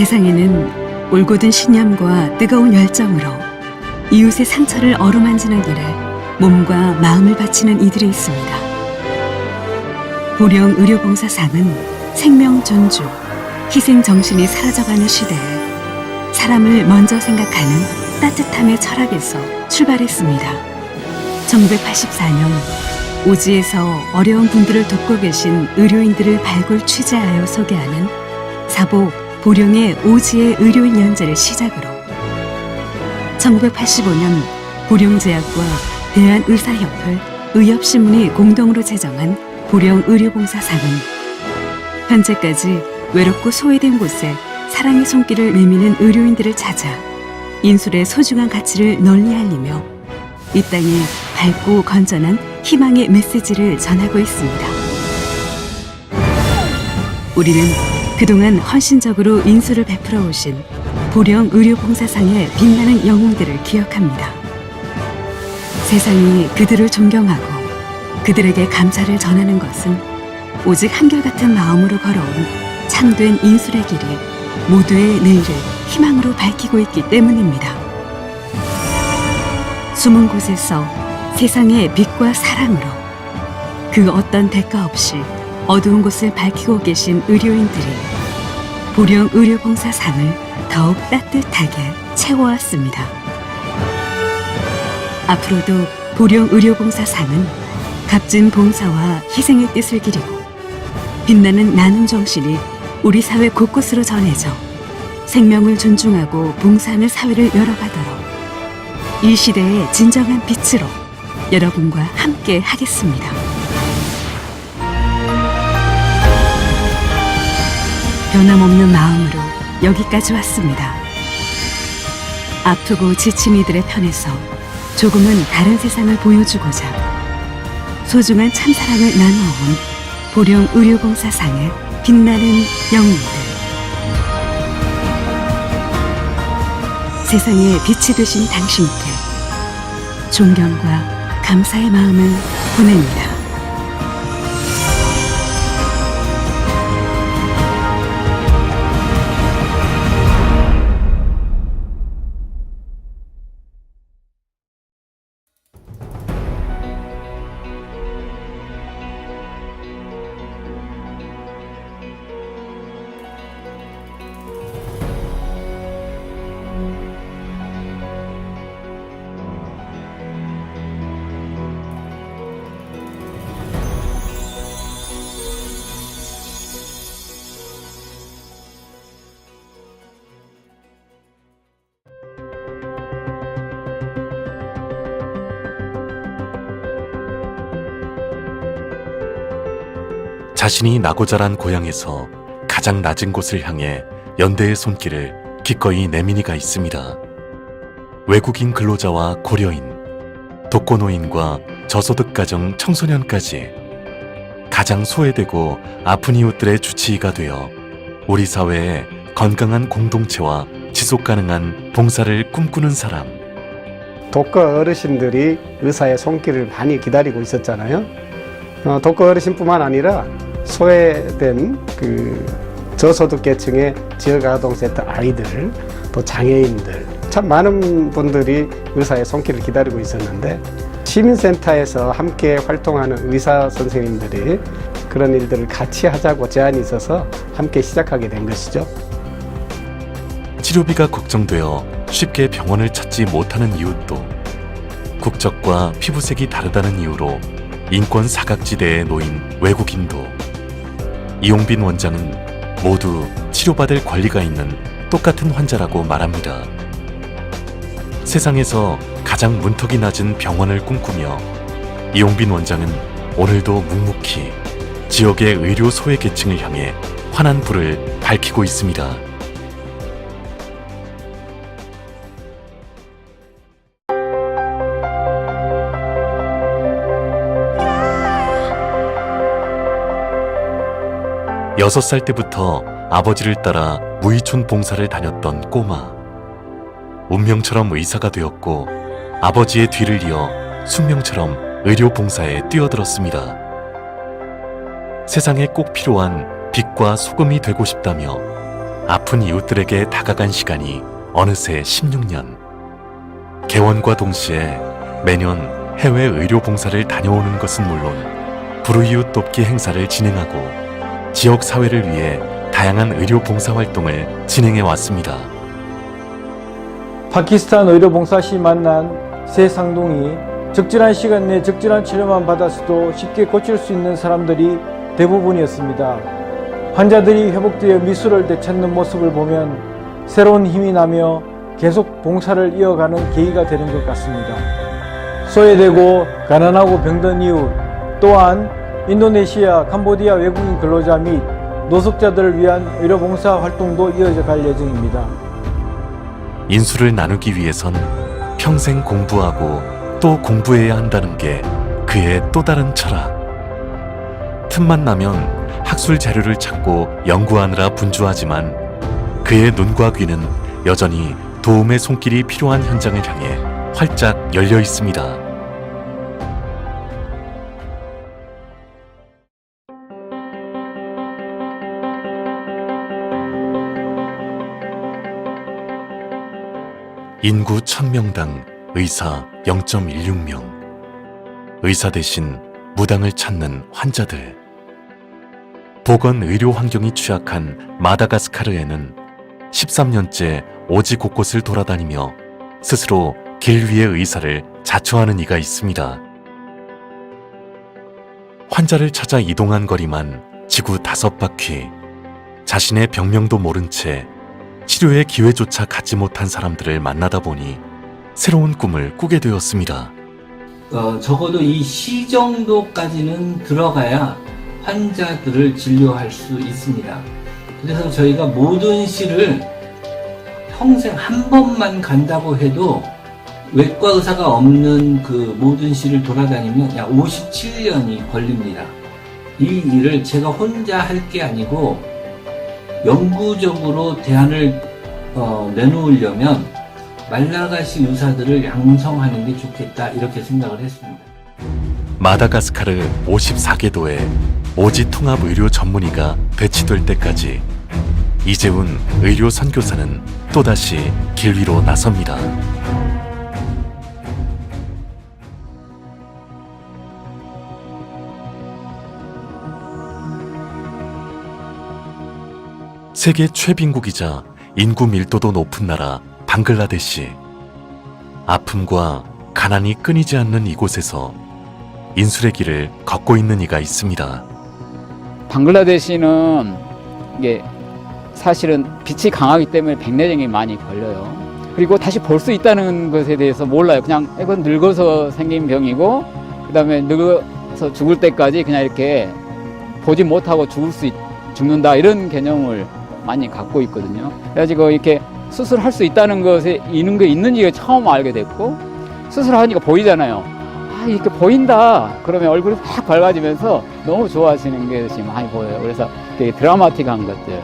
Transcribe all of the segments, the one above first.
세상에는 올곧은 신념과 뜨거운 열정으로 이웃의 상처를 어루만지는 일에 몸과 마음을 바치는 이들이 있습니다. 보령 의료봉사상은 생명 존중, 희생 정신이 사라져가는 시대에 사람을 먼저 생각하는 따뜻함의 철학에서 출발했습니다. 1984년 오지에서 어려운 분들을 돕고 계신 의료인들을 발굴 취재하여 소개하는 사보 보령의 오지의 의료인 연재를 시작으로 1985년 보령제약과 대한의사협회, 의협신문이 공동으로 제정한 보령 의료봉사상은 현재까지 외롭고 소외된 곳에 사랑의 손길을 내미는 의료인들을 찾아 인술의 소중한 가치를 널리 알리며 이 땅에 밝고 건전한 희망의 메시지를 전하고 있습니다. 우리는 그동안 헌신적으로 인술을 베풀어 오신 보령 의료봉사상의 빛나는 영웅들을 기억합니다. 세상이 그들을 존경하고 그들에게 감사를 전하는 것은 오직 한결같은 마음으로 걸어온 참된 인술의 길이 모두의 내일을 희망으로 밝히고 있기 때문입니다. 숨은 곳에서 세상의 빛과 사랑으로 그 어떤 대가 없이 어두운 곳을 밝히고 계신 의료인들이 보령 의료봉사상을 더욱 따뜻하게 채워왔습니다. 앞으로도 보령 의료봉사상은 값진 봉사와 희생의 뜻을 기리고 빛나는 나눔 정신이 우리 사회 곳곳으로 전해져 생명을 존중하고 봉사하는 사회를 열어가도록 이 시대의 진정한 빛으로 여러분과 함께 하겠습니다. 변함없는 마음으로 여기까지 왔습니다. 아프고 지친 이들의 편에서 조금은 다른 세상을 보여주고자 소중한 참사랑을 나누어온 보령 의료봉사상의 빛나는 영웅들. 세상에 빛이 되신 당신께 존경과 감사의 마음을 보냅니다. 자신이 나고 자란 고향에서 가장 낮은 곳을 향해 연대의 손길을 기꺼이 내민 이가 있습니다. 외국인 근로자와 고려인, 독거노인과 저소득 가정 청소년까지 가장 소외되고 아픈 이웃들의 주치의가 되어 우리 사회의 건강한 공동체와 지속 가능한 봉사를 꿈꾸는 사람. 독거 어르신들이 의사의 손길을 많이 기다리고 있었잖아요. 독거 어르신뿐만 아니라 소외된 저소득 계층의 지역아동센터 아이들, 또 장애인들, 참 많은 분들이 의사의 손길을 기다리고 있었는데 시민센터에서 함께 활동하는 의사 선생님들이 그런 일들을 같이 하자고 제안이 있어서 함께 시작하게 된 것이죠. 치료비가 걱정되어 쉽게 병원을 찾지 못하는 이웃도, 국적과 피부색이 다르다는 이유로 인권 사각지대에 놓인 외국인도, 이용빈 원장은 모두 치료받을 권리가 있는 똑같은 환자라고 말합니다. 세상에서 가장 문턱이 낮은 병원을 꿈꾸며 이용빈 원장은 오늘도 묵묵히 지역의 의료 소외 계층을 향해 환한 불을 밝히고 있습니다. 여섯 살 때부터 아버지를 따라 무의촌 봉사를 다녔던 꼬마. 운명처럼 의사가 되었고 아버지의 뒤를 이어 숙명처럼 의료 봉사에 뛰어들었습니다. 세상에 꼭 필요한 빛과 소금이 되고 싶다며 아픈 이웃들에게 다가간 시간이 어느새 16년. 개원과 동시에 매년 해외 의료 봉사를 다녀오는 것은 물론 불우이웃 돕기 행사를 진행하고 지역 사회를 위해 다양한 의료 봉사 활동을 진행해 왔습니다. 파키스탄 의료봉사 시 만난 세 쌍둥이, 적절한 시간 내 적절한 치료만 받았어도 쉽게 고칠 수 있는 사람들이 대부분이었습니다. 환자들이 회복되어 미술을 되찾는 모습을 보면 새로운 힘이 나며 계속 봉사를 이어가는 계기가 되는 것 같습니다. 소외되고 가난하고 병든 이웃, 또한 인도네시아, 캄보디아 외국인 근로자 및 노숙자들을 위한 의료봉사 활동도 이어져 갈 예정입니다. 인수를 나누기 위해선 평생 공부하고 또 공부해야 한다는 게 그의 또 다른 철학. 틈만 나면 학술 자료를 찾고 연구하느라 분주하지만 그의 눈과 귀는 여전히 도움의 손길이 필요한 현장을 향해 활짝 열려 있습니다. 인구 1000명당 의사 0.16명. 의사 대신 무당을 찾는 환자들. 보건 의료 환경이 취약한 마다가스카르에는 13년째 오지 곳곳을 돌아다니며 스스로 길 위의 의사를 자처하는 이가 있습니다. 환자를 찾아 이동한 거리만 지구 5바퀴. 자신의 병명도 모른 채 치료의 기회조차 갖지 못한 사람들을 만나다 보니 새로운 꿈을 꾸게 되었습니다. 적어도 이 시 정도까지는 들어가야 환자들을 진료할 수 있습니다. 그래서 저희가 모든 시를 평생 한 번만 간다고 해도 외과 의사가 없는 그 모든 시를 돌아다니면 약 57년이 걸립니다. 이 일을 제가 혼자 할 게 아니고 영구적으로 대안을 내놓으려면 말라가시 의사들을 양성하는 게 좋겠다 이렇게 생각을 했습니다. 마다가스카르 54개도에 오지 통합 의료 전문의가 배치될 때까지 이재훈 의료 선교사는 또다시 길 위로 나섭니다. 세계 최빈국이자 인구 밀도도 높은 나라 방글라데시. 아픔과 가난이 끊이지 않는 이곳에서 인술의 길을 걷고 있는 이가 있습니다. 방글라데시는 이게 사실은 빛이 강하기 때문에 백내장이 많이 걸려요. 그리고 다시 볼 수 있다는 것에 대해서 몰라요. 그냥 이건 늙어서 생긴 병이고 그다음에 늙어서 죽을 때까지 그냥 이렇게 보지 못하고 죽는다 이런 개념을 많이 갖고 있거든요. 그래가지고 이렇게 수술할 수 있다는 것에 있는지가 처음 알게 됐고 수술하니까 보이잖아요. 아 이렇게 보인다. 그러면 얼굴이 확 밝아지면서 너무 좋아하시는 것이 많이 보여요. 그래서 되게 드라마틱한 것들.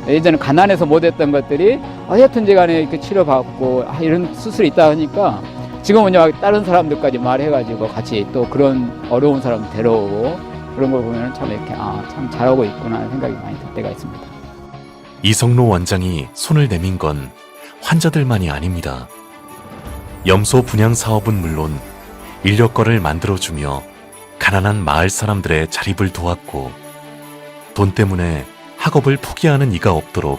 예전에 가난해서 못했던 것들이 하여튼지 간에 이렇게 치료받고 이런 수술이 있다 하니까 지금은 다른 사람들까지 말해가지고 같이 또 그런 어려운 사람 데려오고 그런 걸 보면 참 이렇게 참 잘하고 있구나 하는 생각이 많이 들 때가 있습니다. 이성로 원장이 손을 내민 건 환자들만이 아닙니다. 염소 분양 사업은 물론 인력거를 만들어주며 가난한 마을 사람들의 자립을 도왔고 돈 때문에 학업을 포기하는 이가 없도록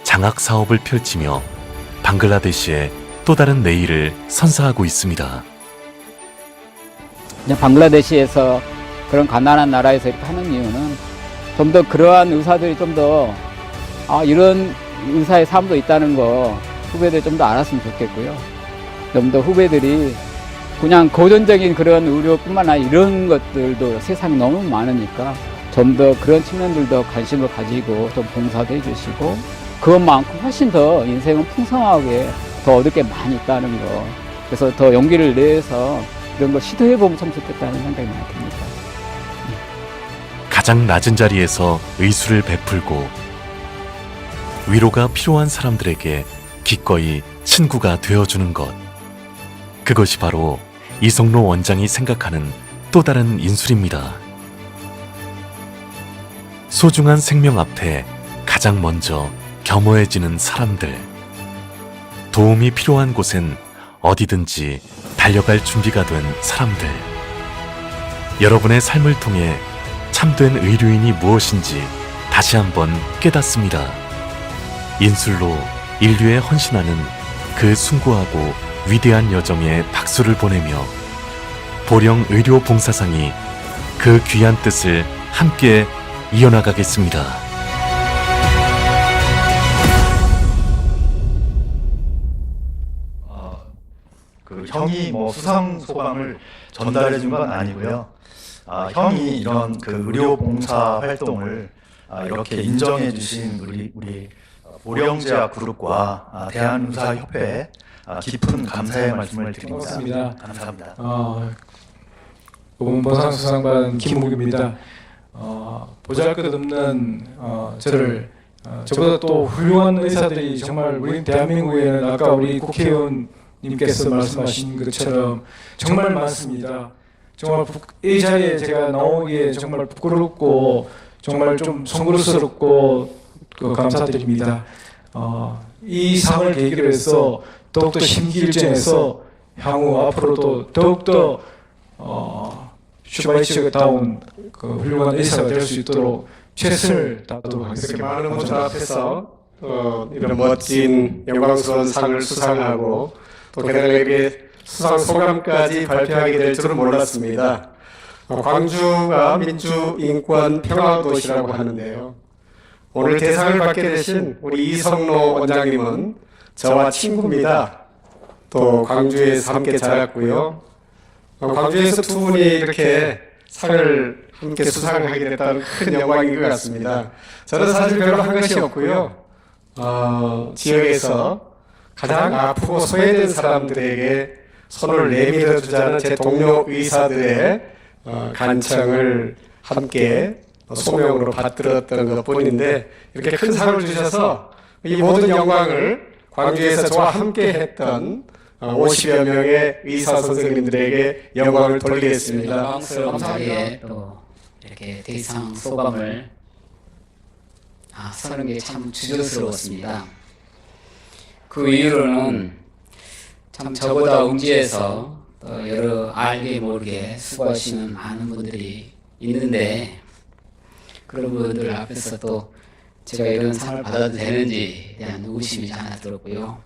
장학 사업을 펼치며 방글라데시의 또 다른 내일을 선사하고 있습니다. 방글라데시에서 그런 가난한 나라에서 이렇게 하는 이유는 좀 더 그러한 의사들이 좀 더 이런 의사의 삶도 있다는 거 후배들 좀 더 알았으면 좋겠고요. 좀 더 후배들이 그냥 고전적인 그런 의료뿐만 아니라 이런 것들도 세상에 너무 많으니까 좀 더 그런 측면들도 관심을 가지고 좀 봉사도 해주시고 그것만큼 훨씬 더 인생은 풍성하게 더 얻을 게 많이 있다는 거. 그래서 더 용기를 내서 이런 걸 시도해보면 참 좋겠다는 생각이 많이 듭니다. 가장 낮은 자리에서 의술을 베풀고 위로가 필요한 사람들에게 기꺼이 친구가 되어주는 것. 그것이 바로 이성로 원장이 생각하는 또 다른 인술입니다. 소중한 생명 앞에 가장 먼저 겸허해지는 사람들. 도움이 필요한 곳엔 어디든지 달려갈 준비가 된 사람들. 여러분의 삶을 통해 참된 의료인이 무엇인지 다시 한번 깨닫습니다. 인술로 인류에 헌신하는 그 숭고하고 위대한 여정에 박수를 보내며 보령 의료 봉사상이 그 귀한 뜻을 함께 이어나가겠습니다. 그 형이 뭐 수상 소감을 전달해 준 건 아니고요. 형이 이런 그 의료 봉사 활동을 이렇게 인정해 주신 우리 보령제약 그룹과 대한의사협회에 깊은 감사의 말씀을 드립니다. 고맙습니다. 감사합니다. 보상 수상받은 김욱입니다. 보잘것없는 저를 저보다 또 훌륭한 의사들이 정말 우리 대한민국에는 아까 우리 국회의원님께서 말씀하신 것처럼 정말 많습니다. 정말 이 자리에 제가 나오기에 정말 부끄럽고 정말 좀 송구스럽고 감사드립니다. 이 상을 계기로 해서 더욱더 심기일전해서 향후 앞으로도 더욱더 슈바이처다운 그 훌륭한 의사가 될 수 있도록 최선을 다하도록 하겠습니다. 이렇게 많은 분들 앞에서 이런 멋진 영광스러운 상을 수상하고 또 게다가 이렇게 수상 소감까지 발표하게 될 줄은 몰랐습니다. 광주가 민주, 인권, 평화 도시라고 하는데요. 오늘 대상을 받게 되신 우리 이성로 원장님은 저와 친구입니다. 또 광주에서 함께 자랐고요. 광주에서 두 분이 이렇게 상을 함께 수상하게 됐다는 큰 영광인 것 같습니다. 저는 사실 별로 한 것이 없고요. 지역에서 가장 아프고 소외된 사람들에게 손을 내밀어 주자는 제 동료 의사들의 간청을 함께 소명으로 받들었던 것뿐인데 이렇게 큰 상을 주셔서 이 모든 영광을 광주에서 저와 함께 했던 50여 명의 의사 선생님들에게 영광을 돌리겠습니다. 영광스러운 자리에 또 이렇게 대상 소감을 서는 게 참 주저스러웠습니다. 그 이유로는 참 저보다 음지에서 또 여러 알게 모르게 수고하시는 많은 분들이 있는데 그런 분들 앞에서 또 제가 이런 상을 받아도 되는지에 대한 의구심이 하나 들었고요.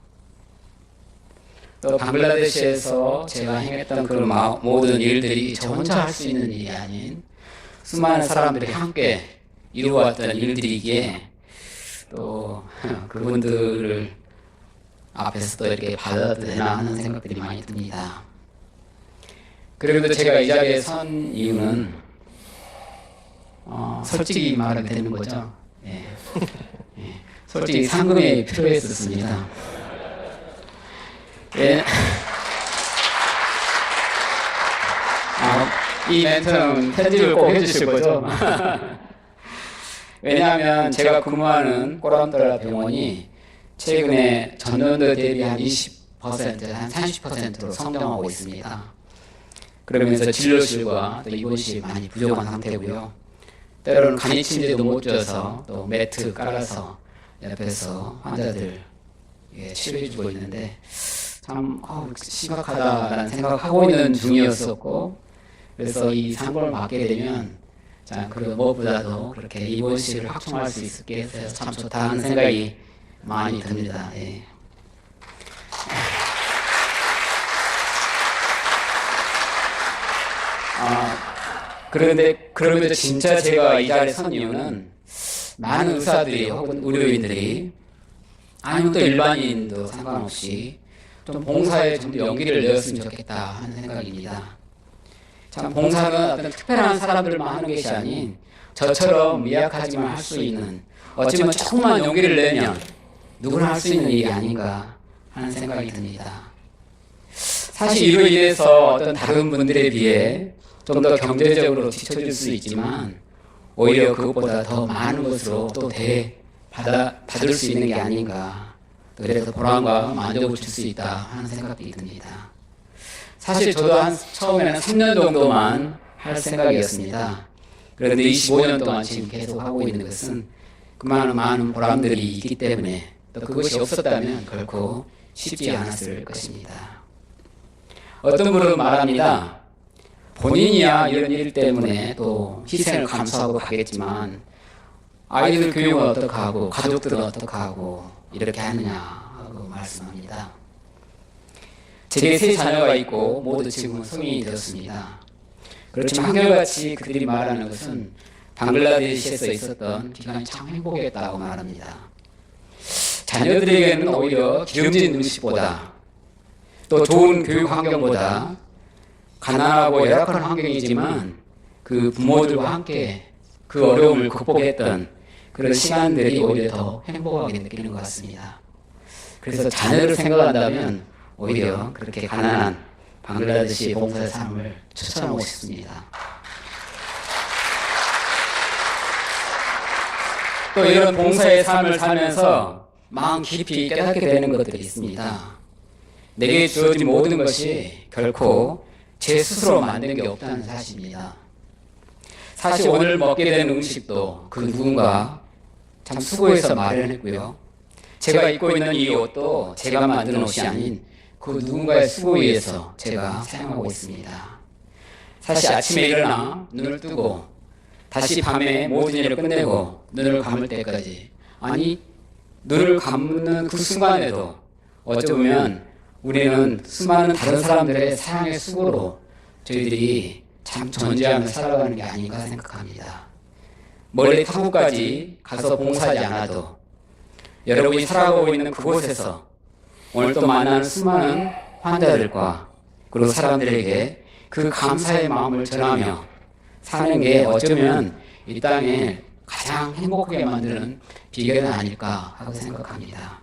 또 방글라데시에서 제가 행했던 그런 모든 일들이 저 혼자 할 수 있는 일이 아닌 수많은 사람들이 함께 이루어왔던 일들이기에 또 그분들을 앞에서 또 이렇게 받아도 되나 하는 생각들이 많이 듭니다. 그리고 제가 이 자리에 선 이유는 솔직히 말하게 되는 거죠. 예. 솔직히 상금이 필요했었습니다. 예. 이 멘트는 편집을 꼭 해주실 거죠? 왜냐하면 제가 근무하는 꼬란돌라 병원이 최근에 전년도 대비 한 20%, 한 30%로 성장하고 있습니다. 그러면서 진료실과 또 입원실이 많이 부족한 상태고요. 때로는 간이 침대도 못 줘서 또 매트 깔아서 옆에서 환자들 치료해주고 있는데 참 심각하다라는 생각하고 있는 중이었었고 그래서 이 상을 받게 되면 그 무엇보다도 그렇게 입원실을 확충할 수 있게 해서 참 좋다는 생각이 많이 듭니다. 예. 그런데 진짜 제가 이 자리에 선 이유는 많은 의사들이 혹은 의료인들이 아니면 또 일반인도 상관없이 좀 봉사에 좀 더 용기를 내었으면 좋겠다 하는 생각입니다. 참 봉사는 어떤 특별한 사람들만 하는 것이 아닌 저처럼 미약하지만 할 수 있는 어쩌면 조금만 용기를 내면 누구나 할 수 있는 일이 아닌가 하는 생각이 듭니다. 사실 이로 인해서 어떤 다른 분들에 비해 좀 더 경제적으로 뒤처질 수 있지만 오히려 그것보다 더 많은 것으로 또 받을 수 있는 게 아닌가. 그래서 보람과 만족을 줄 수 있다 하는 생각이 듭니다. 사실 저도 처음에는 3년 정도만 할 생각이었습니다. 그런데 25년 동안 지금 계속 하고 있는 것은 그만한 많은 보람들이 있기 때문에 또 그것이 없었다면 결코 쉽지 않았을 것입니다. 어떤 분은 말합니다. 본인이야 이런 일 때문에 또 희생을 감수하고 가겠지만 아이들 교육은 어떻게 하고 가족들은 어떻게 하고 이렇게 하느냐 하고 말씀합니다. 제게 3 자녀가 있고 모두 지금은 성인이 되었습니다. 그렇지만 한결같이 그들이 말하는 것은 방글라데시에서 있었던 기간이 참 행복했다고 말합니다. 자녀들에게는 오히려 기름진 음식보다 또 좋은 교육 환경보다 가난하고 열악한 환경이지만 그 부모들과 함께 그 어려움을 극복했던 그런 시간들이 오히려 더 행복하게 느끼는 것 같습니다. 그래서 자녀를 생각한다면 오히려 그렇게 가난한 방글라데시 봉사의 삶을 추천하고 싶습니다. 또 이런 봉사의 삶을 살면서 마음 깊이 깨닫게 되는 것들이 있습니다. 내게 주어진 모든 것이 결코 제 스스로 만든 게 없다는 사실입니다. 사실 오늘 먹게 되는 음식도 그 누군가 참 수고해서 마련했고요. 제가 입고 있는 이 옷도 제가 만든 옷이 아닌 그 누군가의 수고에 의해서 제가 사용하고 있습니다. 사실 아침에 일어나 눈을 뜨고 다시 밤에 모든 일을 끝내고 눈을 감을 때까지, 아니 눈을 감는 그 순간에도 어쩌면 우리는 수많은 다른 사람들의 사랑의 수고로 저희들이 참 존재하며 살아가는 게 아닌가 생각합니다. 멀리 타국까지 가서 봉사하지 않아도 여러분이 살아가고 있는 그곳에서 오늘 또 만나는 수많은 환자들과 그리고 사람들에게 그 감사의 마음을 전하며 사는 게 어쩌면 이 땅에 가장 행복하게 만드는 비결은 아닐까 하고 생각합니다.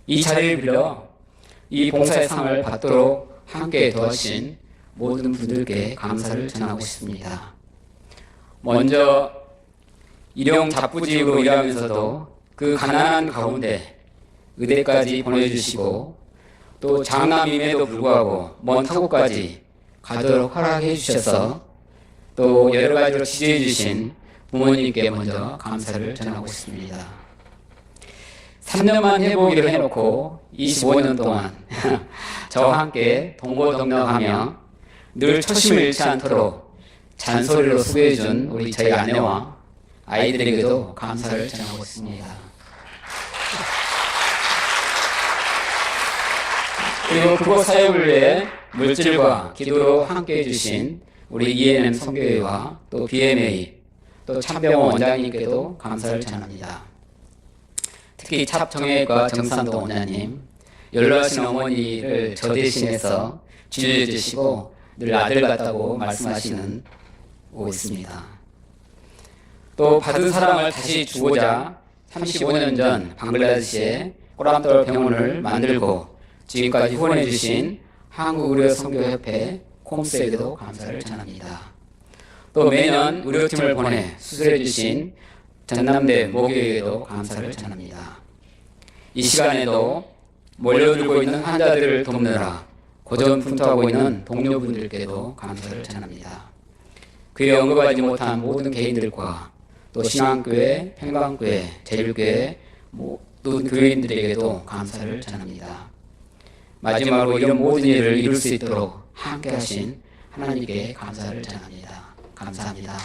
이 자리를 빌려 이 봉사의 상을 받도록 함께 도와주신 모든 분들께 감사를 전하고 싶습니다. 먼저 일용 잡부직으로 일하면서도 그 가난한 가운데 의대까지 보내주시고 또 장남임에도 불구하고 먼 타국까지 가도록 허락해 주셔서 또 여러 가지로 지지해 주신 부모님께 먼저 감사를 전하고 싶습니다. 3년만 해보기로 해놓고 25년 동안 저와 함께 동고동락하며 늘 초심을 잃지 않도록 잔소리로 수고해준 우리 저희 아내와 아이들에게도 감사를 전하고 있습니다. 그리고 그곳 사역을 위해 물질과 기도로 함께해 주신 우리 ENM 선교회와 또 BMA 또 참병원 원장님께도 감사를 전합니다. 특히 찹정혜과 정산동 원장님, 연로하신 어머니를 저 대신해서 지도해 주시고 늘 아들 같다고 말씀하시는 오 있습니다. 또 받은 사랑을 다시 주고자 35년 전 방글라데시에 꼬람돌 병원을 만들고 지금까지 후원해 주신 한국의료선교협회 콤스에게도 감사를 전합니다. 또 매년 의료팀을 보내 수술해 주신 전남대 모교에게도 감사를 전합니다. 이 시간에도 몰려들고 있는 환자들을 돕느라 고전분투하고 있는 동료분들께도 감사를 전합니다. 그에 언급하지 못한 모든 개인들과 또 신앙교회, 평강교회, 제일교회 모든 교인들에게도 감사를 전합니다. 마지막으로 이런 모든 일을 이룰 수 있도록 함께 하신 하나님께 감사를 전합니다. 감사합니다.